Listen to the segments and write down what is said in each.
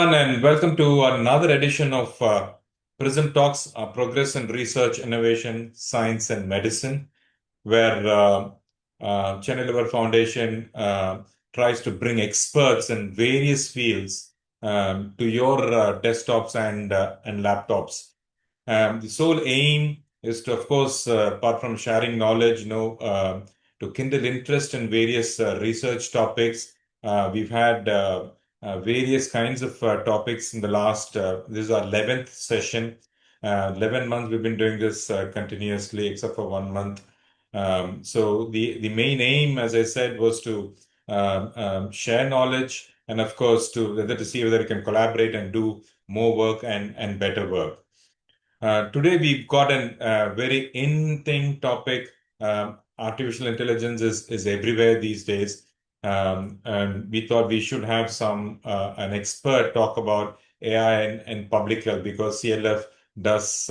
And welcome to another edition of PRISM Talks, Progress in Research, Innovation, Science, and Medicine, where Chennai Liver Foundation tries to bring experts in various fields to your desktops and laptops. The sole aim is to, of course, apart from sharing knowledge, to kindle interest in various research topics. We've had various kinds of topics in the last, this is our 11th session. 11 months we've been doing this continuously, except for 1 month. So the main aim, as I said, was to share knowledge and, of course, to see whether we can collaborate and do more work and better work. Today we've got a very in-thing topic. Artificial intelligence is everywhere these days. And we thought we should have an expert talk about AI and public health, because CLF does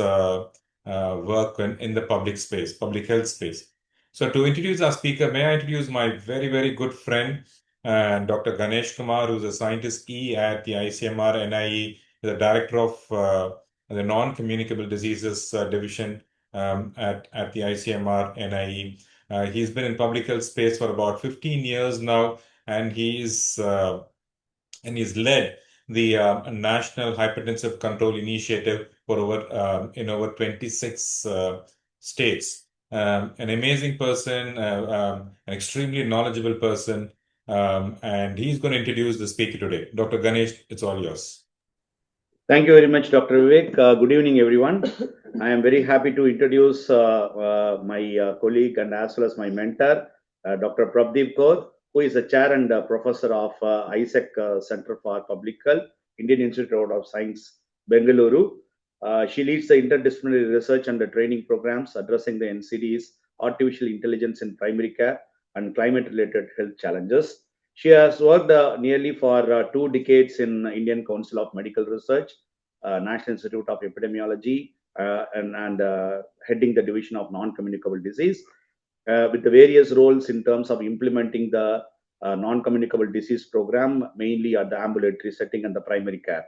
work in the public health space. So to introduce our speaker, may I introduce my very, very good friend, Dr. Ganesh Kumar, who's a scientist at the ICMR NIE, the director of the non-communicable diseases division at the ICMR NIE. He's been in public health space for about 15 years now, and he's led the National Hypertensive Control Initiative for in over 26 states. An amazing person, an extremely knowledgeable person, and he's going to introduce the speaker today. Dr. Ganesh, it's all yours. Thank you very much, Dr. Vivek. Good evening, everyone. I am very happy to introduce my colleague and as well as my mentor, Dr. Prabhdeep Kaur, who is a chair and professor of IISc Center for Public Health, Indian Institute of Science, Bengaluru. She leads the interdisciplinary research and the training programs addressing the NCD's artificial intelligence in primary care and climate-related health challenges. She has worked nearly for 2 decades in Indian Council of Medical Research, National Institute of Epidemiology, and heading the division of non-communicable disease, with the various roles in terms of implementing the non-communicable disease program, mainly at the ambulatory setting and the primary care.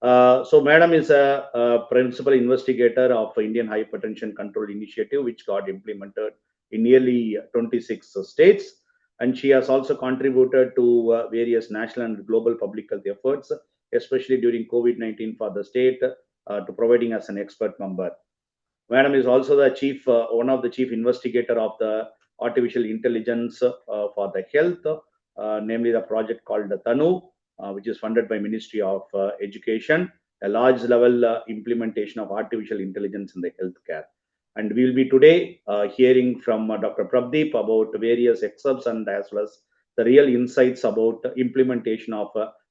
So Madam is a principal investigator of Indian Hypertension Control Initiative, which got implemented in nearly 26 states. And she has also contributed to various national and global public health efforts, especially during COVID-19 for the state, to providing as an expert member. Madam is also the one of the chief investigator of the artificial intelligence for the health, namely the project called the TANU, which is funded by Ministry of Education, a large level implementation of artificial intelligence in the healthcare. And we will be today hearing from Dr. Prabhdeep about various excerpts and as well as the real insights about implementation of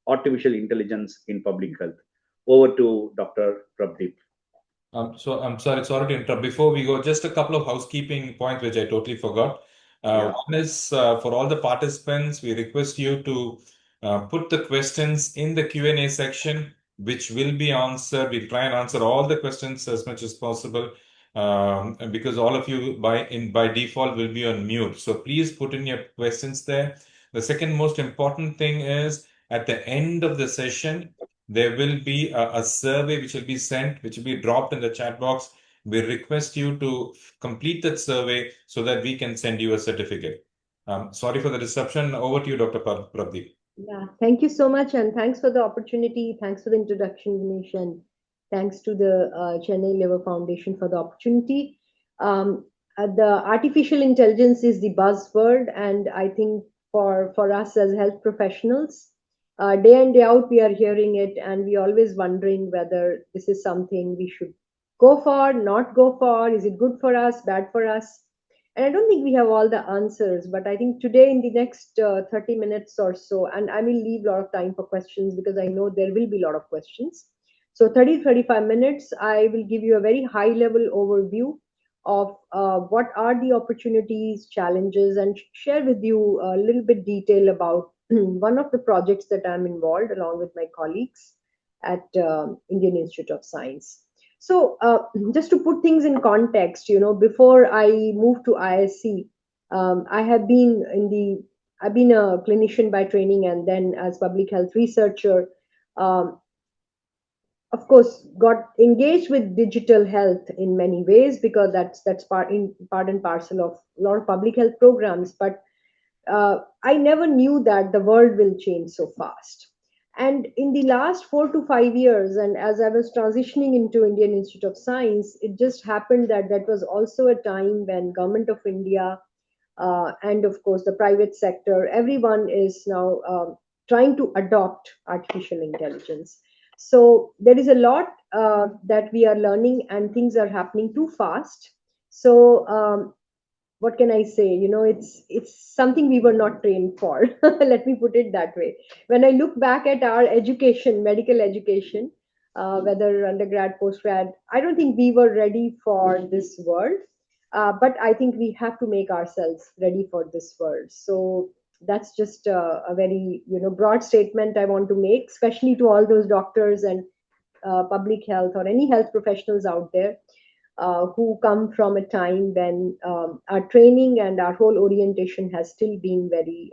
artificial intelligence in public health. Over to Dr. Prabhdeep. So I'm sorry to interrupt. Before we go, just a couple of housekeeping points which I totally forgot. One is for all the participants, we request you to put the questions in the Q&A section, which will be answered. We'll try and answer all the questions as much as possible, because all of you by default will be on mute. So please put in your questions there. The second most important thing is at the end of the session, there will be a survey which will be sent, which will be dropped in the chat box. We request you to complete that survey so that we can send you a certificate. Sorry for the disruption. Over to you, Dr. Prabhdeep. Yeah, thank you so much, and thanks for the opportunity. Thanks for the introduction, Ganesh, and thanks to the Chennai Liver Foundation for the opportunity. The artificial intelligence is the buzzword, and I think for us as health professionals, day in, day out, we are hearing it, and we always wondering whether this is something we should go for, not go for. Is it good for us, bad for us? And I don't think we have all the answers, but I think today in the next 30 minutes or so, and I will leave a lot of time for questions because I know there will be a lot of questions. So 35 minutes, I will give you a very high level overview of what are the opportunities, challenges, and share with you a little bit detail about one of the projects that I'm involved along with my colleagues at Indian Institute of Science. So just to put things in context, before I moved to IISc, I've been a clinician by training, and then as public health researcher, of course, got engaged with digital health in many ways, because that's part and parcel of a lot of public health programs. But I never knew that the world will change so fast. And in the last 4 to 5 years, and as I was transitioning into Indian Institute of Science, it just happened that that was also a time when Government of India and of course the private sector, everyone is now trying to adopt artificial intelligence. So there is a lot that we are learning, and things are happening too fast. So what can I say? It's something we were not trained for. Let me put it that way. When I look back at our education, medical education, whether undergrad, postgrad, I don't think we were ready for this world. But I think we have to make ourselves ready for this world. So that's just a very broad statement I want to make, especially to all those doctors and public health or any health professionals out there who come from a time when our training and our whole orientation has still been very,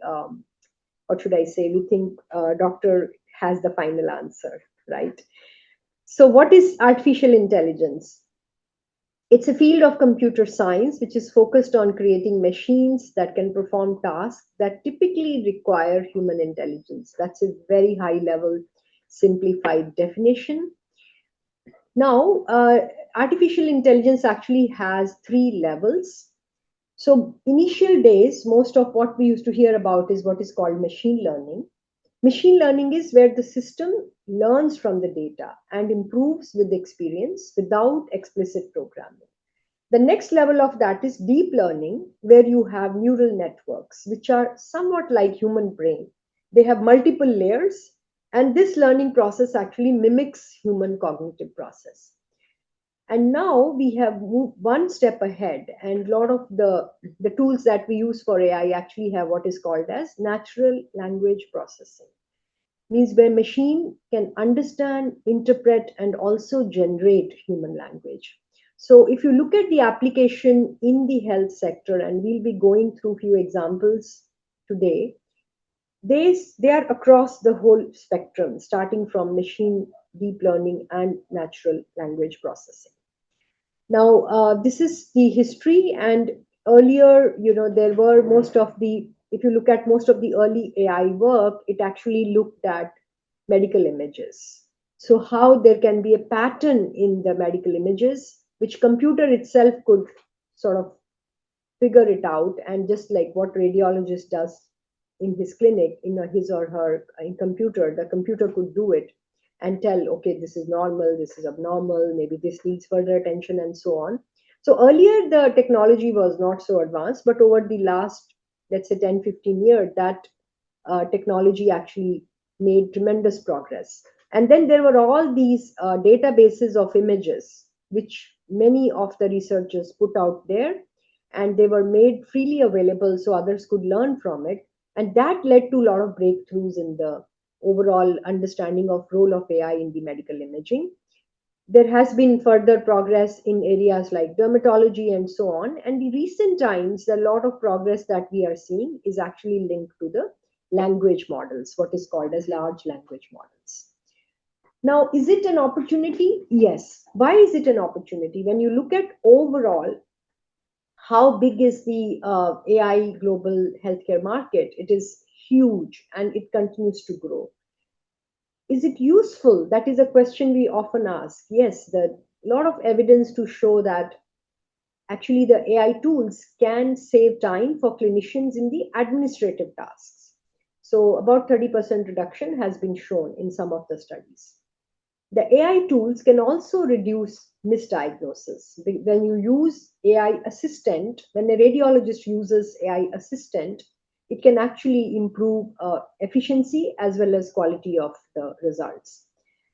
what should I say, we think doctor has the final answer, right? So what is artificial intelligence? It's a field of computer science which is focused on creating machines that can perform tasks that typically require human intelligence. That's a very high level, simplified definition. Now, artificial intelligence actually has 3 levels. So, initial days, most of what we used to hear about is what is called machine learning. Machine learning is where the system learns from the data and improves with experience without explicit programming. The next level of that is deep learning, where you have neural networks, which are somewhat like human brain. They have multiple layers, and this learning process actually mimics human cognitive process. And now we have moved one step ahead, and a lot of the tools that we use for AI actually have what is called as natural language processing. Means where machine can understand, interpret, and also generate human language. So if you look at the application in the health sector, and we'll be going through few examples today, they are across the whole spectrum, starting from machine, deep learning, and natural language processing. Now, this is the history, and earlier, there were if you look at most of the early AI work, it actually looked at medical images. So how there can be a pattern in the medical images, which computer itself could sort of figure it out, and just like what radiologist does in his clinic, in his or her computer, the computer could do it and tell, okay, this is normal, this is abnormal, maybe this needs further attention, and so on. So earlier the technology was not so advanced, but over the last, let's say 10-15 years, that technology actually made tremendous progress. And then there were all these databases of images, which many of the researchers put out there, and they were made freely available so others could learn from it. And that led to a lot of breakthroughs in the overall understanding of role of AI in the medical imaging. There has been further progress in areas like dermatology and so on. And in recent times, a lot of progress that we are seeing is actually linked to the language models, what is called as large language models. Now, is it an opportunity? Yes. Why is it an opportunity? When you look at overall, how big is the AI global healthcare market? It is huge, and it continues to grow. Is it useful? That is a question we often ask. Yes, there a lot of evidence to show that actually the AI tools can save time for clinicians in the administrative tasks. So about 30% reduction has been shown in some of the studies. The AI tools can also reduce misdiagnosis. When you use AI assistant, when a radiologist uses AI assistant, it can actually improve efficiency as well as quality of the results.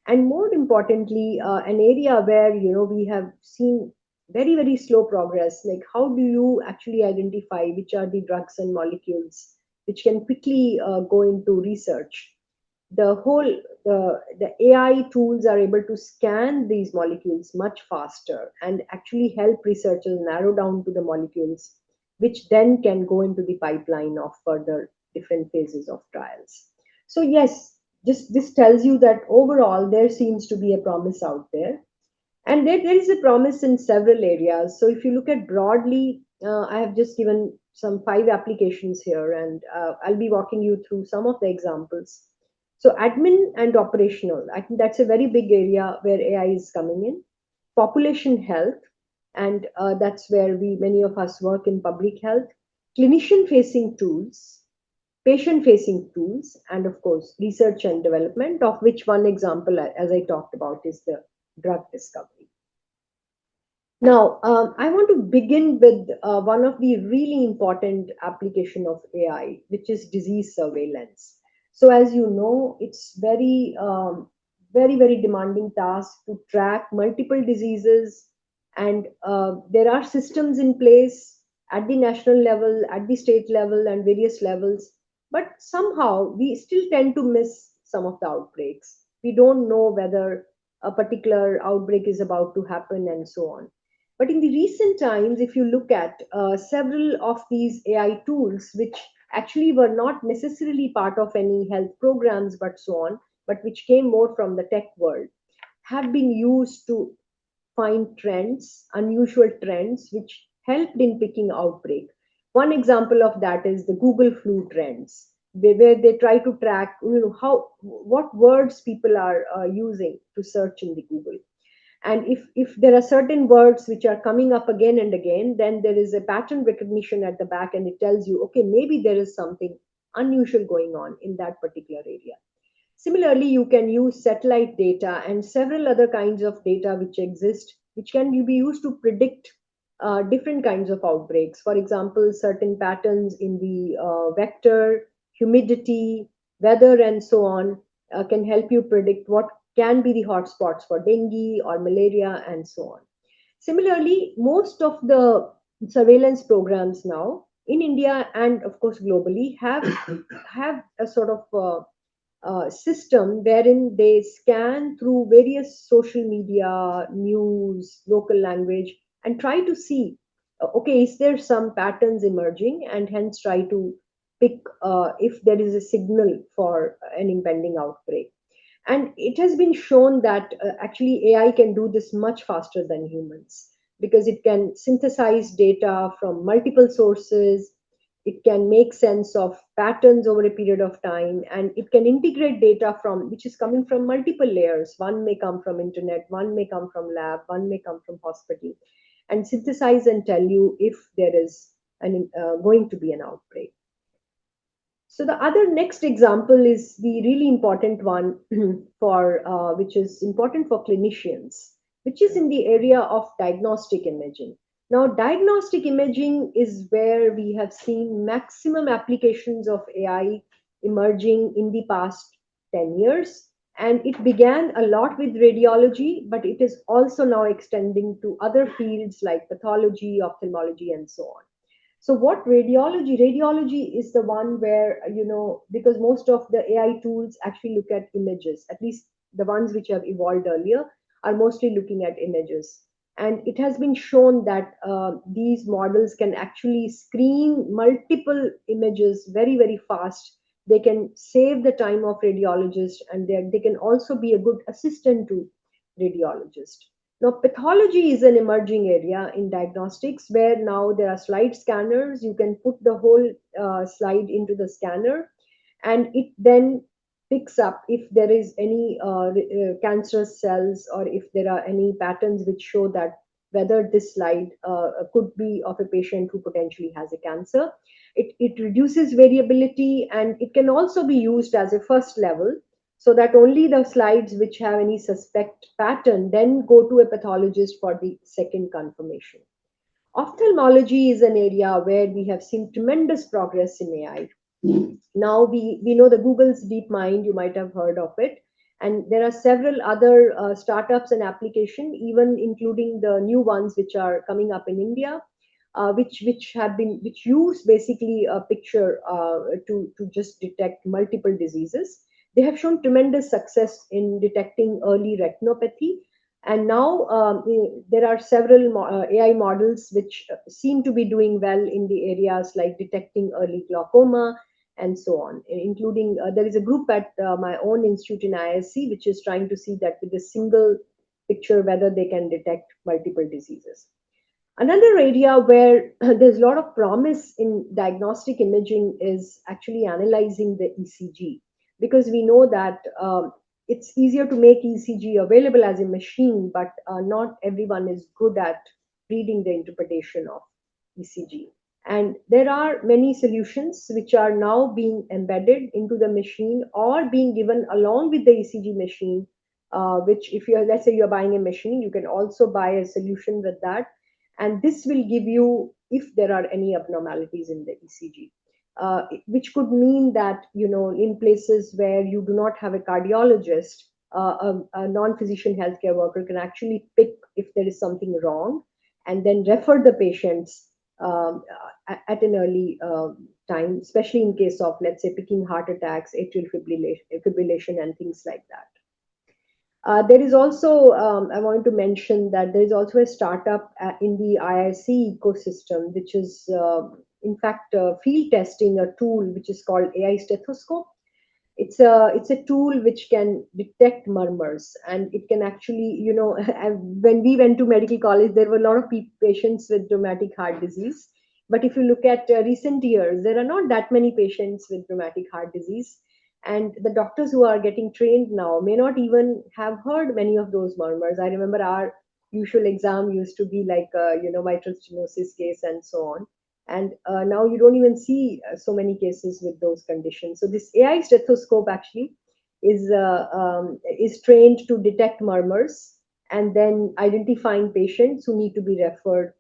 And more importantly, an area where we have seen very, very slow progress, like how do you actually identify which are the drugs and molecules which can quickly go into research? The AI tools are able to scan these molecules much faster and actually help researchers narrow down to the molecules, which then can go into the pipeline of further different phases of trials. So yes, just this tells you that overall there seems to be a promise out there. And there is a promise in several areas. So if you look at broadly, I have just given some 5 applications here, and I'll be walking you through some of the examples. So admin and operational, I think that's a very big area where AI is coming in. Population health, and that's where many of us work in public health. Clinician facing tools, patient facing tools, and of course research and development, of which one example, as I talked about, is the drug discovery. Now, I want to begin with one of the really important application of AI, which is disease surveillance. So as you know, it's very demanding task to track multiple diseases, and there are systems in place at the national level, at the state level, and various levels. But somehow we still tend to miss some of the outbreaks. We don't know whether a particular outbreak is about to happen and so on. But in the recent times, if you look at several of these AI tools, which actually were not necessarily part of any health programs, but so on, but which came more from the tech world, have been used to find trends, unusual trends, which helped in picking outbreak. One example of that is the Google flu trends, where they try to track, what words people are using to search in the Google. And if there are certain words which are coming up again and again, then there is a pattern recognition at the back, and it tells you, okay, maybe there is something unusual going on in that particular area. Similarly, you can use satellite data and several other kinds of data which exist, which can be used to predict different kinds of outbreaks. For example, certain patterns in the vector, humidity, weather, and so on can help you predict what can be the hotspots for dengue or malaria and so on. Similarly, most of the surveillance programs now in India and of course globally have a sort of system wherein they scan through various social media, news, local language, and try to see, okay, is there some patterns emerging, and hence try to pick if there is a signal for an impending outbreak. And it has been shown that actually AI can do this much faster than humans, because it can synthesize data from multiple sources, it can make sense of patterns over a period of time, and it can integrate data from which is coming from multiple layers. One may come from internet, one may come from lab, one may come from hospital, and synthesize and tell you if there is going to be an outbreak. So the other next example is the really important one for which is important for clinicians, which is in the area of diagnostic imaging. Now, diagnostic imaging is where we have seen maximum applications of AI emerging in the past 10 years. And it began a lot with radiology, but it is also now extending to other fields like pathology, ophthalmology, and so on. So what radiology is the one where, because most of the AI tools actually look at images, at least the ones which have evolved earlier are mostly looking at images. And it has been shown that these models can actually screen multiple images very fast. They can save the time of radiologists, and they can also be a good assistant to radiologist. Now, pathology is an emerging area in diagnostics, where now there are slide scanners. You can put the whole slide into the scanner, and it then picks up if there is any cancerous cells, or if there are any patterns which show that whether this slide could be of a patient who potentially has a cancer. It reduces variability, and it can also be used as a first level, so that only the slides which have any suspect pattern then go to a pathologist for the second confirmation. Ophthalmology is an area where we have seen tremendous progress in AI. Now we know the Google's DeepMind, you might have heard of it. And there are several other startups and applications, even including the new ones which are coming up in India, which use basically a picture to just detect multiple diseases. They have shown tremendous success in detecting early retinopathy. And now there are several AI models which seem to be doing well in the areas like detecting early glaucoma, and so on, including there is a group at my own institute in IISc which is trying to see that with a single picture whether they can detect multiple diseases. Another area where there's a lot of promise in diagnostic imaging is actually analyzing the ECG, because we know that it's easier to make ECG available as a machine, but not everyone is good at reading the interpretation of ECG. And there are many solutions which are now being embedded into the machine or being given along with the ECG machine, which if you're, let's say you're buying a machine, you can also buy a solution with that. And this will give you, if there are any abnormalities in the ECG, which could mean that, in places where you do not have a cardiologist, a non-physician healthcare worker can actually pick if there is something wrong and then refer the patients at an early time, especially in case of, let's say, picking heart attacks, atrial fibrillation, and things like that. There is also, I want to mention that there is also a startup in the IISc ecosystem, which is, in fact, field testing a tool which is called AI stethoscope. It's a tool which can detect murmurs, and it can actually, when we went to medical college, there were a lot of patients with rheumatic heart disease. But if you look at recent years, there are not that many patients with rheumatic heart disease. And the doctors who are getting trained now may not even have heard many of those murmurs. I remember our usual exam used to be like, mitral stenosis case and so on. And now you don't even see so many cases with those conditions. So this AI stethoscope actually is trained to detect murmurs and then identifying patients who need to be referred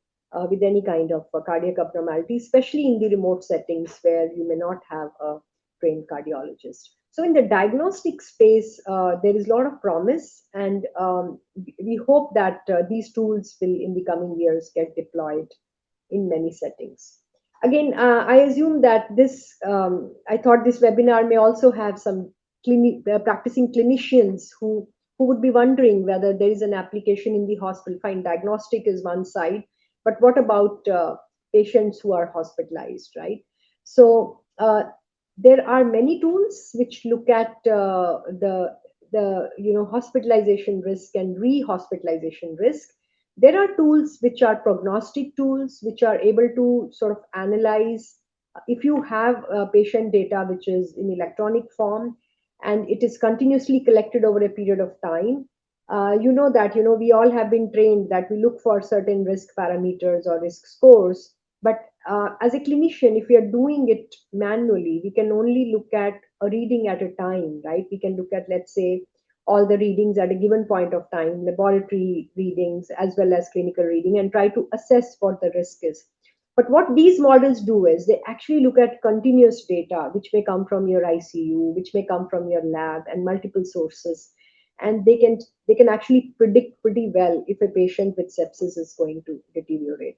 with any kind of cardiac abnormality, especially in the remote settings where you may not have a trained cardiologist. So in the diagnostic space, there is a lot of promise, and we hope that these tools will in the coming years get deployed in many settings. Again, I assume that this, I thought this webinar may also have some practicing clinicians who would be wondering whether there is an application in the hospital. Fine, diagnostic is one side, but what about patients who are hospitalized, right? So there are many tools which look at the hospitalization risk and re-hospitalization risk. There are tools which are prognostic tools, which are able to sort of analyze if you have patient data which is in electronic form and it is continuously collected over a period of time. We all have been trained that we look for certain risk parameters or risk scores. But as a clinician, if we are doing it manually, we can only look at a reading at a time, right? We can look at, let's say, all the readings at a given point of time, laboratory readings as well as clinical reading, and try to assess what the risk is. But what these models do is they actually look at continuous data, which may come from your ICU, which may come from your lab and multiple sources. And they can actually predict pretty well if a patient with sepsis is going to deteriorate.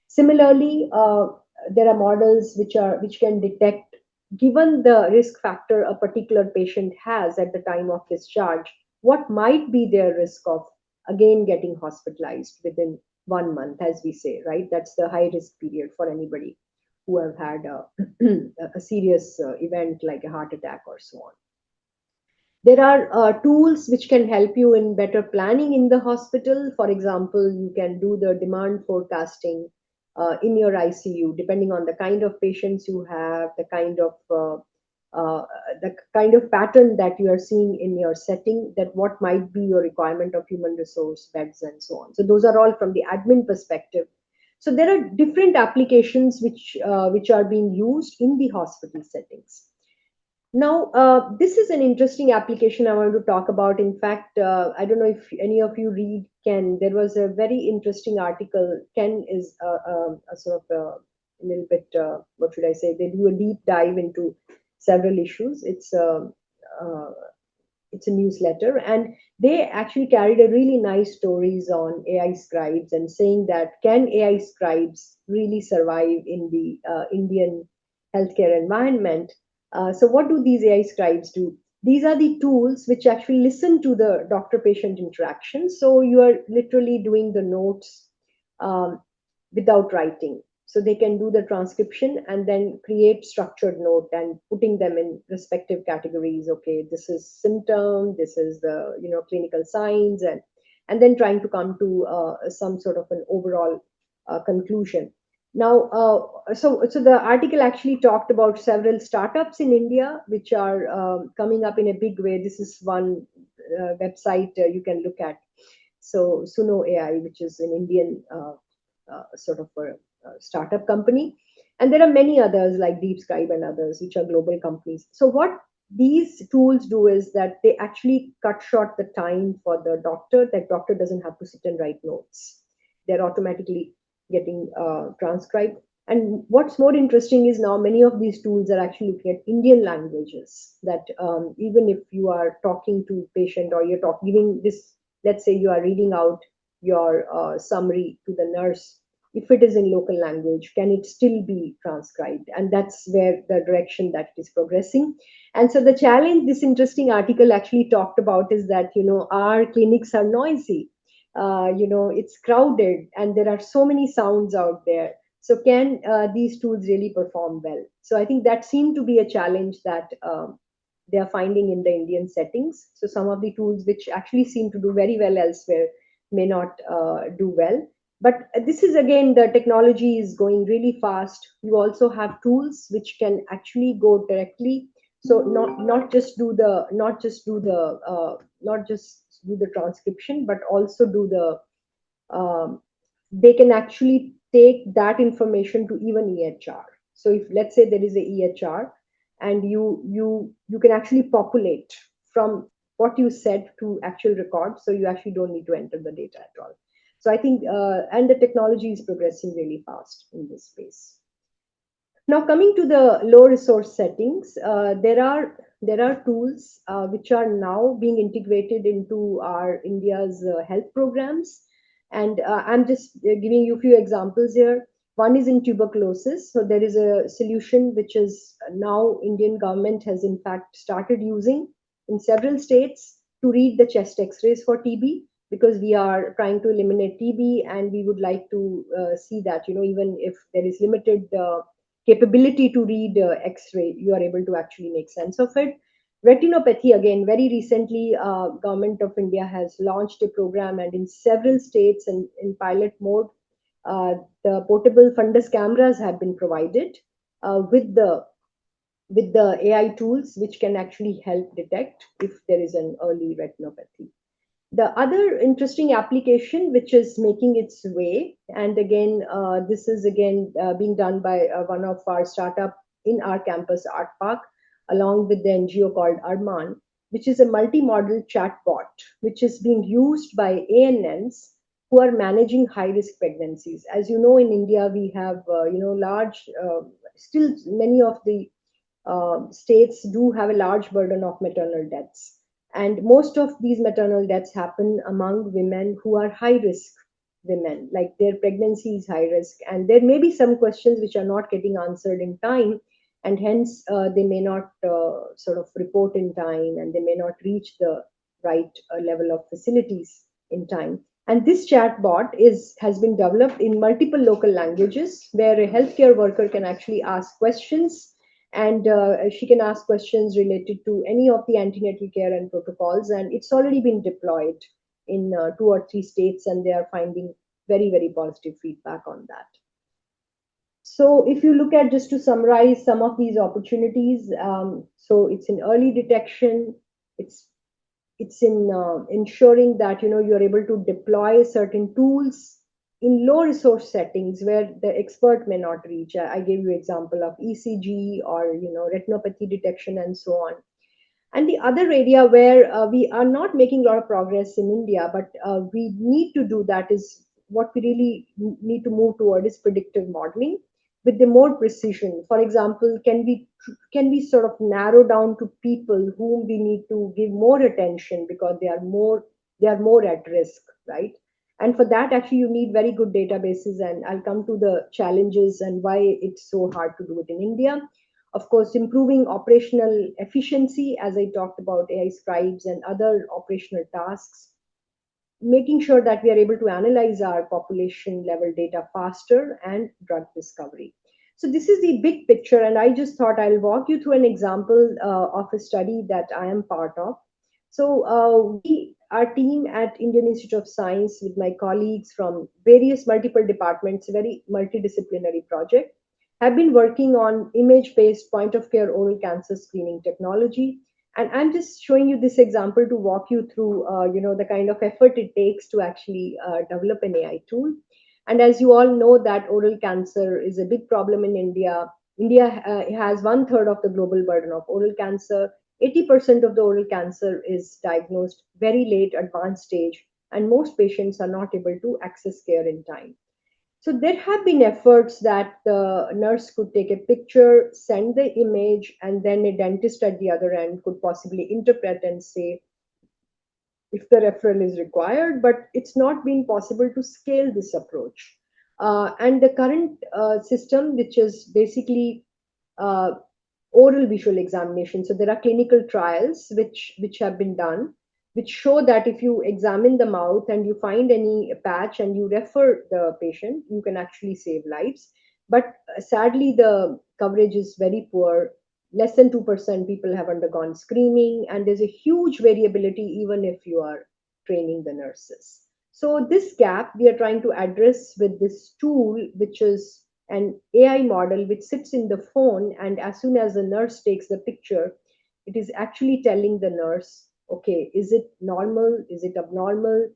Similarly, there are models which can detect, given the risk factor a particular patient has at the time of discharge, what might be their risk of again getting hospitalized within 1 month, as we say, right? That's the high risk period for anybody who have had a serious event like a heart attack or so on. There are tools which can help you in better planning in the hospital. For example, you can do the demand forecasting in your ICU, depending on the kind of patients you have, the kind of pattern that you are seeing in your setting, that what might be your requirement of human resource beds and so on. So those are all from the admin perspective. So there are different applications which are being used in the hospital settings. Now, this is an interesting application I want to talk about. In fact, I don't know if any of you read Ken. There was a very interesting article. Ken is a sort of a little bit, what should I say? They do a deep dive into several issues. It's a newsletter, and they actually carried a really nice stories on AI scribes and saying that can AI scribes really survive in the Indian healthcare environment? So what do these AI scribes do? These are the tools which actually listen to the doctor-patient interaction. So you are literally doing the notes without writing. So they can do the transcription and then create structured note and putting them in respective categories. Okay, this is symptom, this is the clinical signs, and then trying to come to some sort of an overall conclusion. Now, so the article actually talked about several startups in India which are coming up in a big way. This is one website you can look at. So Suno AI, which is an Indian sort of a startup company, and there are many others like Deep Scribe and others which are global companies. So what these tools do is that they actually cut short the time for the doctor. That doctor doesn't have to sit and write notes. They're automatically getting transcribed. And what's more interesting is now many of these tools are actually looking at Indian languages, that even if you are talking to patient or you're giving this, let's say you are reading out your summary to the nurse, if it is in local language, can it still be transcribed? And that's where the direction that it is progressing. And so the challenge this interesting article actually talked about is that, our clinics are noisy. It's crowded and there are so many sounds out there. So can these tools really perform well? So I think that seemed to be a challenge that they are finding in the Indian settings. So some of the tools which actually seem to do very well elsewhere may not do well. But this is again, the technology is going really fast. You also have tools which can actually go directly. So not just do the transcription, but also do the they can actually take that information to even EHR. So if let's say there is a EHR and you can actually populate from what you said to actual record, so you actually don't need to enter the data at all. So I think and the technology is progressing really fast in this space. Now coming to the low resource settings, there are tools which are now being integrated into our India's health programs. And I'm just giving you a few examples here. One is in tuberculosis. So there is a solution which is now Indian government has in fact started using in several states to read the chest x-rays for TB, because we are trying to eliminate TB and we would like to see that, even if there is limited capability to read x-ray, you are able to actually make sense of it. Retinopathy, again, very recently, Government of India has launched a program, and in several states and in pilot mode, the portable fundus cameras have been provided with the AI tools, which can actually help detect if there is an early retinopathy. The other interesting application which is making its way, and again, this is again being done by one of our startup in our campus Art Park, along with the NGO called Arman, which is a multi-modal chatbot, which is being used by ANNs who are managing high-risk pregnancies. As you know, in India, we have, large, still many of the states do have a large burden of maternal deaths. And most of these maternal deaths happen among women who are high-risk women, like their pregnancy is high risk. And there may be some questions which are not getting answered in time, and hence they may not sort of report in time, and they may not reach the right level of facilities in time. And this chatbot has been developed in multiple local languages, where a healthcare worker can actually ask questions, and she can ask questions related to any of the antenatal care and protocols. And it's already been deployed in 2 or 3 states, and they are finding very, very positive feedback on that. So if you look at, just to summarize some of these opportunities, so it's in early detection, it's in ensuring that you're able to deploy certain tools in low resource settings where the expert may not reach. I gave you example of ECG or retinopathy detection and so on. And the other area where we are not making a lot of progress in India, but we need to do that, is what we really need to move toward is predictive modeling with the more precision. For example, can we sort of narrow down to people whom we need to give more attention because they are more at risk, right? And for that, actually, you need very good databases. And I'll come to the challenges and why it's so hard to do it in India. Of course, improving operational efficiency, as I talked about AI Scribes and other operational tasks. making sure that we are able to analyze our population level data faster and drug discovery. So this is the big picture, and I just thought I'll walk you through an example of a study that I am part of. So our team at Indian Institute of Science, with my colleagues from various multiple departments, very multidisciplinary project, have been working on image-based point-of-care oral cancer screening technology. And I'm just showing you this example to walk you through, the kind of effort it takes to actually develop an AI tool. And as you all know, that oral cancer is a big problem in India. India has 1/3 of the global burden of oral cancer. 80% of the oral cancer is diagnosed very late, advanced stage, and most patients are not able to access care in time. So there have been efforts that the nurse could take a picture, send the image, and then a dentist at the other end could possibly interpret and say if the referral is required, but it's not been possible to scale this approach. And the current system, which is basically uh, oral visual examination. So there are clinical trials which have been done, which show that if you examine the mouth and you find any patch and you refer the patient, you can actually save lives. But sadly, the coverage is very poor. Less than 2% people have undergone screening, and there's a huge variability even if you are training the nurses. So this gap we are trying to address with this tool, which is an AI model which sits in the phone, and as soon as the nurse takes the picture, it is actually telling the nurse, okay, is it normal? Is it abnormal?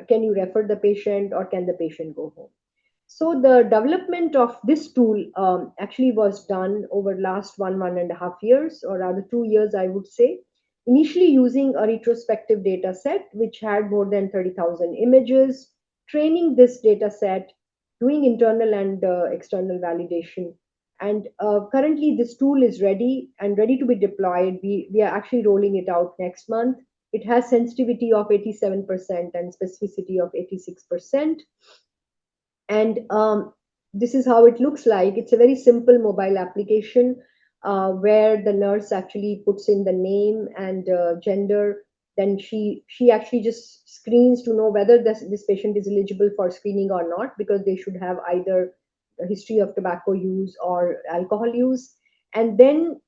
Can you refer the patient, or can the patient go home? So the development of this tool actually was done over last 1.5 years, or rather 2 years, I would say. Initially using a retrospective data set, which had more than 30,000 images, training this data set, doing internal and external validation. And currently this tool is ready and ready to be deployed. We are actually rolling it out next month. It has sensitivity of 87% and specificity of 86%. And this is how it looks like. It's a very simple mobile application where the nurse actually puts in the name and gender. Then she actually just screens to know whether this patient is eligible for screening or not, because they should have either a history of tobacco use or alcohol use. And then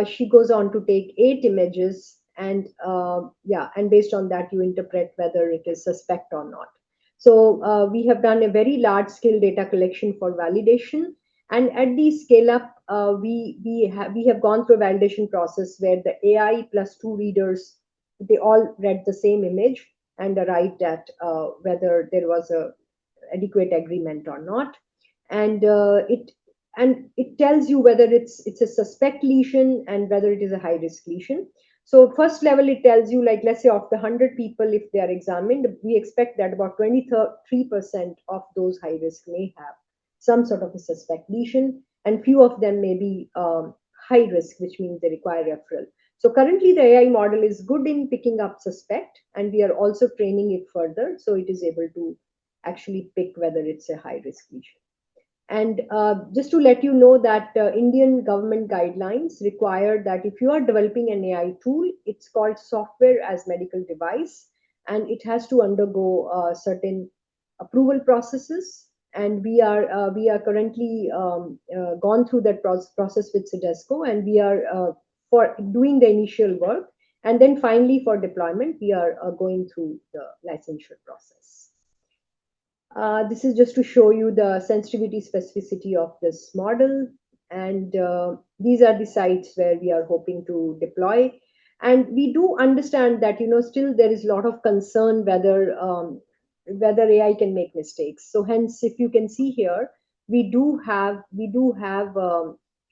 she goes on to take 8 images, and and based on that you interpret whether it is suspect or not. So we have done a very large scale data collection for validation, and at the scale up, we have gone through a validation process where the AI plus 2 readers, they all read the same image and arrived at whether there was a adequate agreement or not, and it tells you whether it's a suspect lesion and whether it is a high risk lesion. So first level, it tells you, like, let's say of the 100 people, if they are examined, we expect that about 23% of those high risk may have some sort of a suspect lesion, and few of them may be high risk, which means they require referral. So currently the AI model is good in picking up suspect, and we are also training it further so it is able to actually pick whether it's a high risk lesion. And just to let you know that Indian government guidelines require that if you are developing an AI tool, it's called software as medical device, and it has to undergo certain approval processes. And we are currently gone through that process with Cedesco, and we are for doing the initial work, and then finally for deployment we are going through the licensure process. This is just to show you the sensitivity specificity of this model. And these are the sites where we are hoping to deploy. And we do understand that, still there is a lot of concern whether AI can make mistakes. So hence, if you can see here, we do have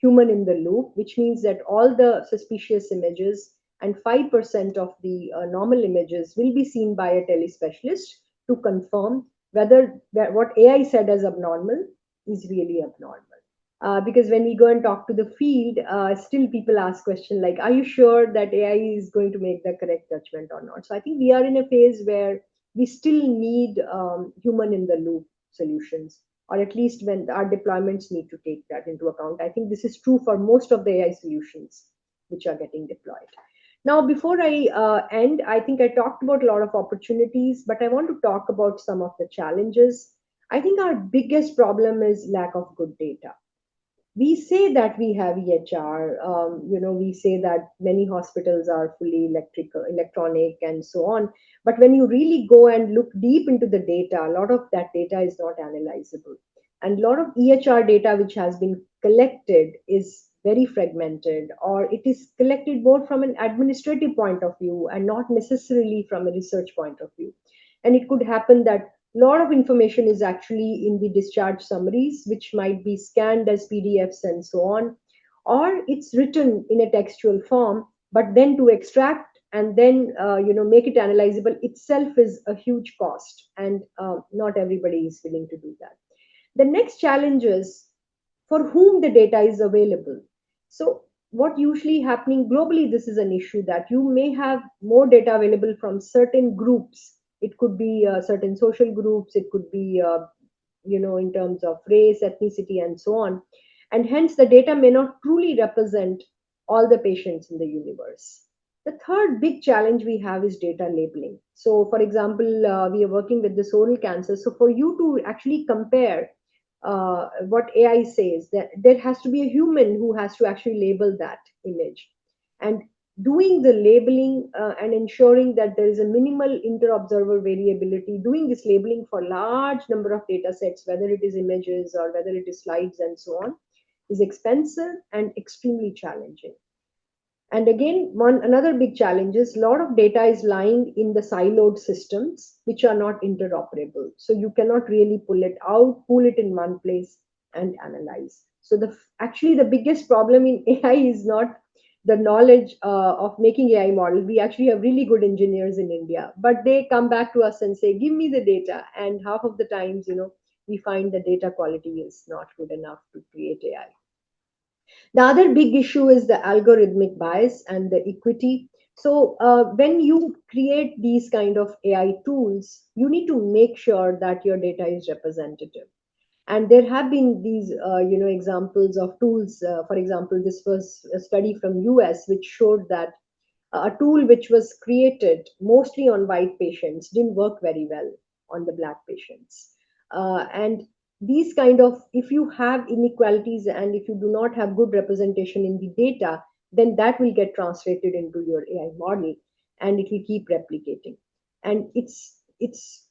human in the loop, which means that all the suspicious images and 5% of the normal images will be seen by a telespecialist to confirm whether what AI said as abnormal is really abnormal. Because when we go and talk to the field, still people ask questions like, are you sure that AI is going to make the correct judgment or not? So I think we are in a phase where we still need human in the loop solutions, or at least when our deployments need to take that into account. I think this is true for most of the AI solutions which are getting deployed. Now, before I end, I think I talked about a lot of opportunities, but I want to talk about some of the challenges. I think our biggest problem is lack of good data. We say that we have EHR, we say that many hospitals are fully electronic and so on. But when you really go and look deep into the data, a lot of that data is not analyzable. And a lot of EHR data which has been collected is very fragmented, or it is collected more from an administrative point of view and not necessarily from a research point of view. And it could happen that a lot of information is actually in the discharge summaries, which might be scanned as PDFs and so on, or it's written in a textual form, but then to extract and then make it analyzable itself is a huge cost, and not everybody is willing to do that. The next challenge is for whom the data is available. So what usually happening globally, this is an issue that you may have more data available from certain groups. It could be certain social groups, it could be in terms of race, ethnicity, and so on, and hence the data may not truly represent all the patients in the universe. The third big challenge we have is data labeling. So for example, we are working with this oral cancer, so for you to actually compare what AI says, that there has to be a human who has to actually label that image. And doing the labeling and ensuring that there is a minimal inter-observer variability, doing this labeling for large number of data sets, whether it is images or whether it is slides and so on, is expensive and extremely challenging. And again, another big challenge is a lot of data is lying in the siloed systems, which are not interoperable. So you cannot really pull it out, pull it in one place and analyze. So actually the biggest problem in AI is not the knowledge of making AI model. We actually have really good engineers in India, but they come back to us and say, give me the data. And half of the times, we find the data quality is not good enough to create AI. The other big issue is the algorithmic bias and the equity. So when you create these kind of AI tools, you need to make sure that your data is representative. And there have been these, examples of tools. For example, this was a study from US which showed that a tool which was created mostly on white patients didn't work very well on the black patients. And these kind of, if you have inequalities and if you do not have good representation in the data, then that will get translated into your AI model and it will keep replicating. And it's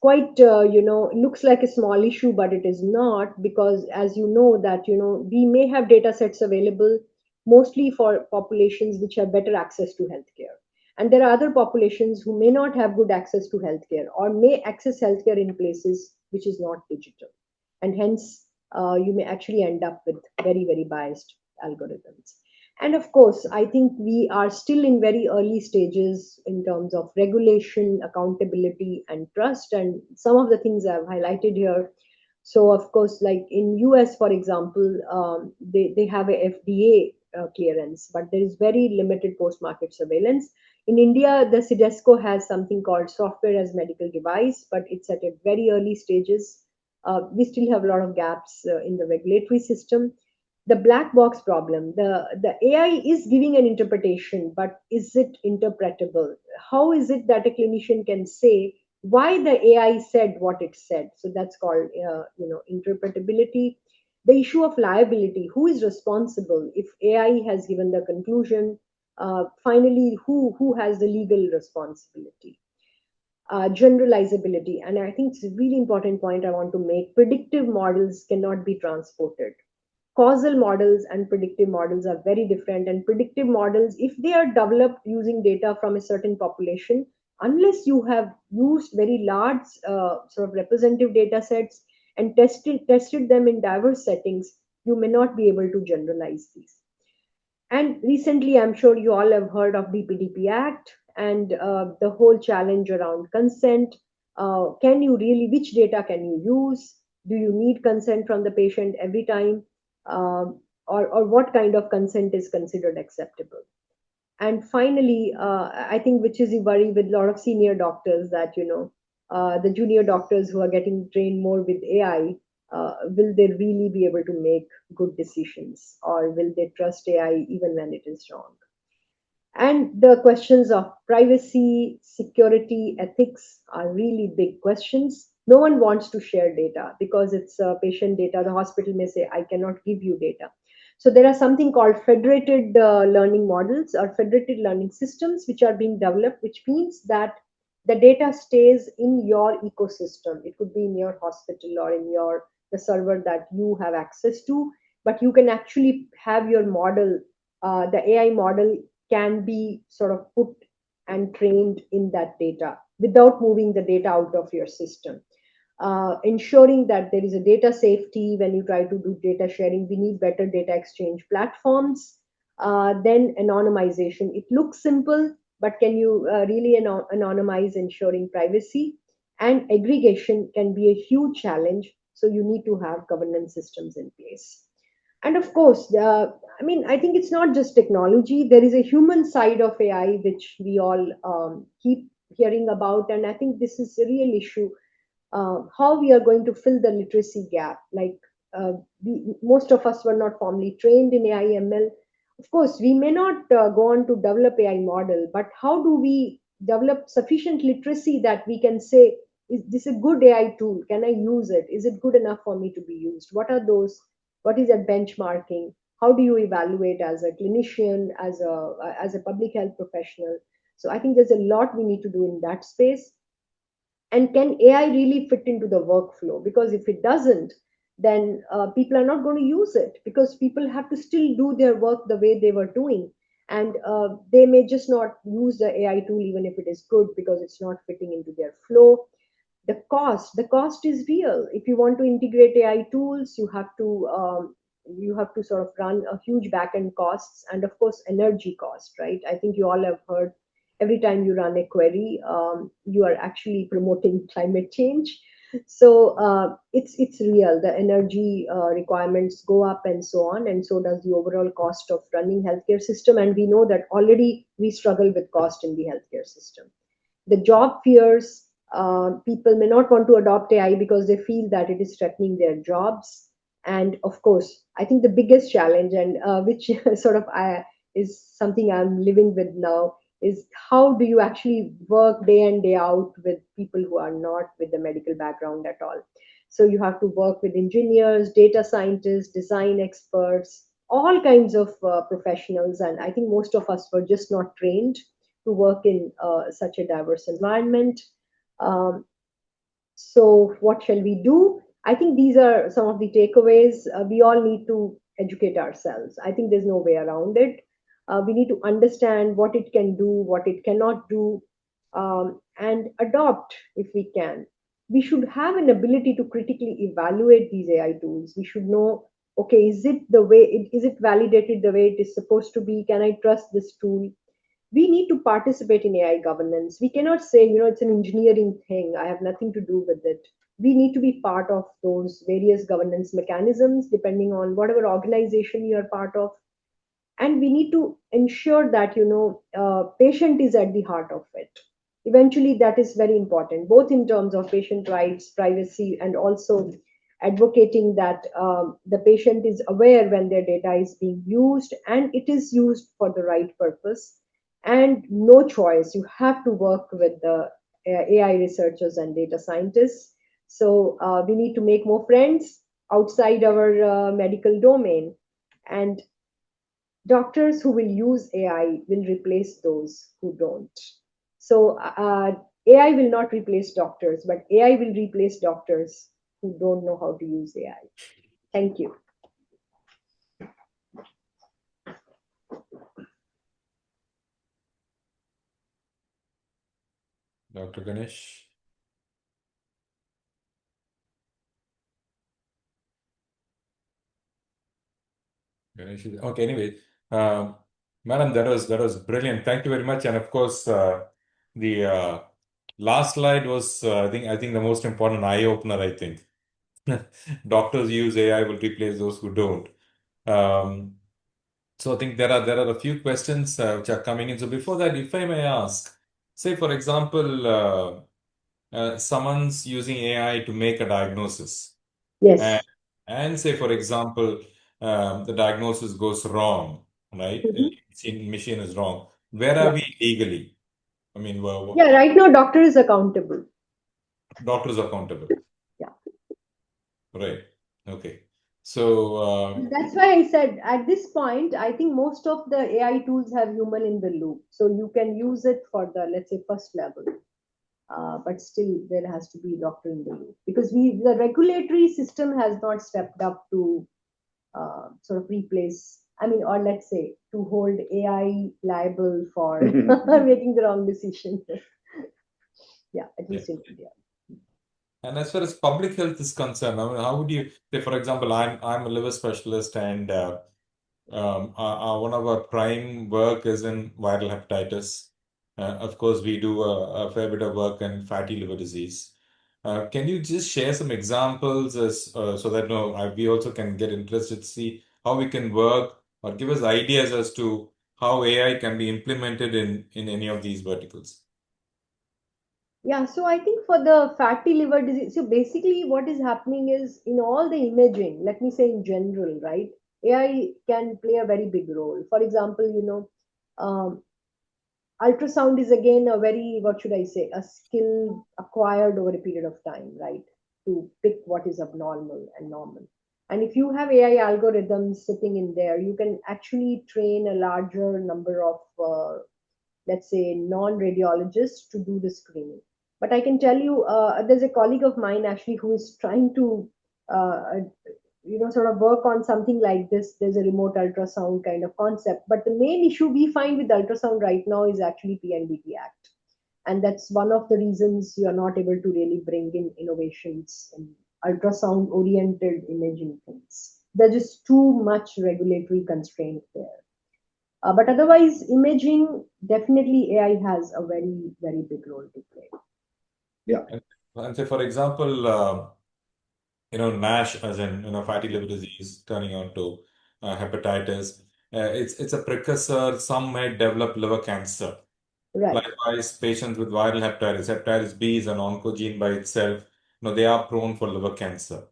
quite it looks like a small issue, but it is not, because as you know that we may have data sets available mostly for populations which have better access to healthcare, and there are other populations who may not have good access to healthcare or may access healthcare in places which is not digital, and hence you may actually end up with very, very biased algorithms. And of course, I think we are still in very early stages in terms of regulation, accountability, and trust. And some of the things I've highlighted here. So, of course, like in US, for example, they have a FDA clearance, but there is very limited post-market surveillance. In India, the CDSCO has something called software as medical device, but it's at a very early stages. We still have a lot of gaps in the regulatory system. The black box problem, the AI is giving an interpretation, but is it interpretable? How is it that a clinician can say why the AI said what it said? So that's called interpretability. The issue of liability, who is responsible if AI has given the conclusion? Finally, who has the legal responsibility? Generalizability, and I think it's a really important point I want to make. Predictive models cannot be transported. Causal models and predictive models are very different, and predictive models, if they are developed using data from a certain population, unless you have used very large sort of representative data sets and tested them in diverse settings, you may not be able to generalize these. And recently, I'm sure you all have heard of DPDP Act and the whole challenge around consent. Can you really, which data can you use? Do you need consent from the patient every time? Or what kind of consent is considered acceptable? And finally, I think, which is a worry with a lot of senior doctors, that the junior doctors who are getting trained more with AI, will they really be able to make good decisions, or will they trust AI even when it is wrong? And the questions of privacy, security, ethics are really big questions. No one wants to share data because it's patient data. The hospital may say, I cannot give you data. So there are something called federated learning models or federated learning systems which are being developed, which means that the data stays in your ecosystem. It could be in your hospital or in your the server that you have access to, but you can actually have your model, the AI model can be sort of put and trained in that data without moving the data out of your system. Ensuring that there is a data safety when you try to do data sharing. We need better data exchange platforms. Then anonymization. It looks simple, but can you really anonymize, ensuring privacy? And aggregation can be a huge challenge. So you need to have governance systems in place. And of course, I think it's not just technology. There is a human side of AI which we all keep hearing about, and I think this is a real issue. How we are going to fill the literacy gap? Like most of us were not formally trained in AI ML. Of course, we may not go on to develop AI model, but how do we develop sufficient literacy that we can say, is this a good AI tool? Can I use it? Is it good enough for me to be used? What are those? What is that benchmarking? How do you evaluate as a clinician, as a public health professional? So I think there's a lot we need to do in that space. And can AI really fit into the workflow? Because if it doesn't, then people are not going to use it, because people have to still do their work the way they were doing. And they may just not use the AI tool even if it is good, because it's not fitting into their flow. The cost is real. If you want to integrate AI tools, you have to sort of run a huge back-end costs, and of course energy cost, right? I think you all have heard, every time you run a query, you are actually promoting climate change. So it's real. The energy requirements go up and so on, and so does the overall cost of running healthcare system. And we know that already we struggle with cost in the healthcare system. The job fears, people may not want to adopt AI because they feel that it is threatening their jobs. And of course, I think the biggest challenge, and which sort of is something I'm living with now, is how do you actually work day in, day out with people who are not with the medical background at all? So you have to work with engineers, data scientists, design experts, all kinds of professionals. And I think most of us were just not trained to work in such a diverse environment. Um, so, what shall we do? I think these are some of the takeaways. We all need to educate ourselves. I think there's no way around it. We need to understand what it can do, what it cannot do, and adopt if we can. We should have an ability to critically evaluate these AI tools. We should know, okay, is it validated the way it is supposed to be? Can I trust this tool? We need to participate in AI governance. We cannot say, it's an engineering thing, I have nothing to do with it. We need to be part of those various governance mechanisms depending on whatever organization you are part of. And we need to ensure that, patient is at the heart of it. Eventually, that is very important, both in terms of patient rights, privacy, and also advocating that the patient is aware when their data is being used and it is used for the right purpose. And no choice, you have to work with the AI researchers and data scientists. So we need to make more friends outside our medical domain. And doctors who will use AI will replace those who don't. So AI will not replace doctors, but AI will replace doctors who don't know how to use AI. Thank you. Dr. Ganesh. Okay, anyway, madam, that was brilliant. Thank you very much. And of course, the last slide was, I think the most important eye opener, I think. Doctors use AI will replace those who don't. So I think there are a few questions which are coming in. So before that, if I may ask, say for example, someone's using AI to make a diagnosis, Yes. and say for example, the diagnosis goes wrong, right? Mhm. Machine is wrong. where are we legally? I mean, Yeah, right now doctor is accountable. Doctor is accountable. Yeah. Right. Okay. So that's why I said at this point, I think most of the AI tools have human in the loop. So you can use it for the, let's say, first level. But still there has to be a doctor in the loop, because the regulatory system has not stepped up to sort of replace, I mean, or let's say to hold AI liable for making the wrong decision. Yeah, at least in India. and as far as public health is concerned, I mean, how would you say, for example, I'm a liver specialist, and one of our prime work is in viral hepatitis. Of course, we do a fair bit of work in fatty liver disease. Can you just share some examples so that we also can get interested to see how we can work, or give us ideas as to how AI can be implemented in any of these verticals? Yeah, so I think for the fatty liver disease, so basically what is happening is in all the imaging, let me say in general, right? AI can play a very big role. For example, um, ultrasound is again a very, what should I say, a skill acquired over a period of time, right? To pick what is abnormal and normal. And if you have AI algorithms sitting in there, you can actually train a larger number of, let's say, non-radiologists to do the screening. But I can tell you, there's a colleague of mine actually who is trying to, sort of work on something like this. There's a remote ultrasound kind of concept. But the main issue we find with ultrasound right now is actually PNBT Act. And that's one of the reasons you're not able to really bring in innovations in ultrasound oriented imaging things. There's just too much regulatory constraint there. But otherwise, imaging, definitely AI has a very, very big role to play. Yeah. And say, for example, NASH, as in fatty liver disease, turning on to hepatitis. It's a precursor. Some may develop liver cancer. Right. Likewise, patients with viral hepatitis B is an oncogene by itself. They are prone for liver cancer.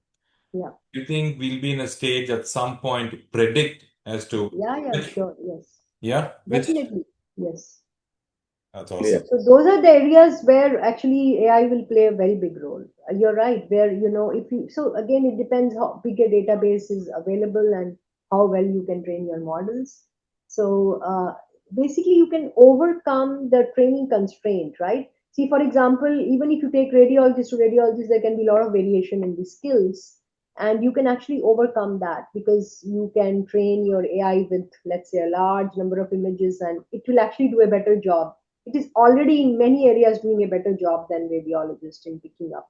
Yeah. Do you think we'll be in a stage at some point to predict as to Yeah, sure, yes. Yeah, Definitely, yes. That's awesome. So those are the areas where actually AI will play a very big role. You're right, where if you, so again, it depends how big a database is available and how well you can train your models. So basically you can overcome the training constraint, right? See, for example, even if you take radiologist to radiologist, there can be a lot of variation in the skills, and you can actually overcome that because you can train your AI with, let's say, a large number of images, and it will actually do a better job. It is already in many areas doing a better job than radiologists in picking up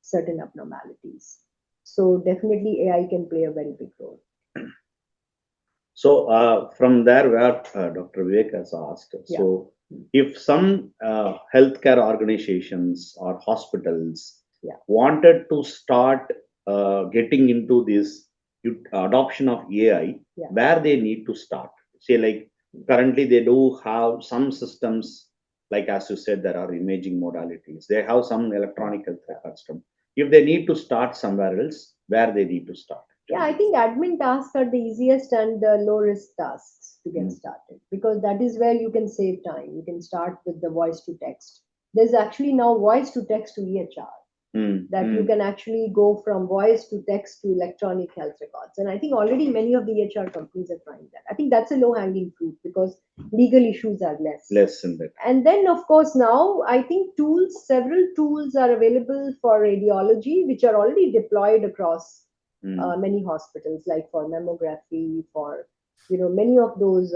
certain abnormalities. So definitely AI can play a very big role. So from there, where Dr. Vivek has asked, so if some healthcare organizations or hospitals wanted to start getting into this adoption of AI, where they need to start? Say, like currently they do have some systems, like as you said, there are imaging modalities. They have some electronic health record system. If they need to start somewhere else, where they need to start? Yeah, I think admin tasks are the easiest and the low risk tasks to get started, because that is where you can save time. You can start with the voice to text. There's actually now voice to text to EHR. You can actually go from voice to text to electronic health records. And I think already many of the EHR companies are trying that. I think that's a low hanging fruit because legal issues are less in that. And then, of course, now I think several tools are available for radiology, which are already deployed across many hospitals, like for mammography, for many of those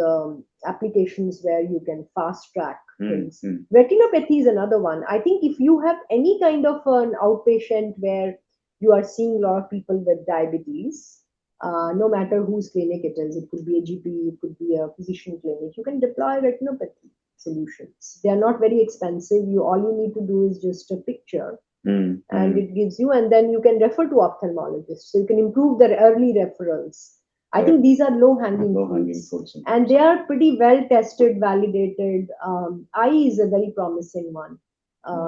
applications where you can fast track things. Retinopathy is another one. I think if you have any kind of an outpatient where you are seeing a lot of people with diabetes, no matter whose clinic it is, it could be a GP, it could be a physician clinic, you can deploy retinopathy solutions. They are not very expensive. All you need to do is just a picture. And it gives you, and then you can refer to ophthalmologists. So you can improve their early referrals. I think these are low-hanging fruits. And they are pretty well tested, validated. Eye is a very promising one.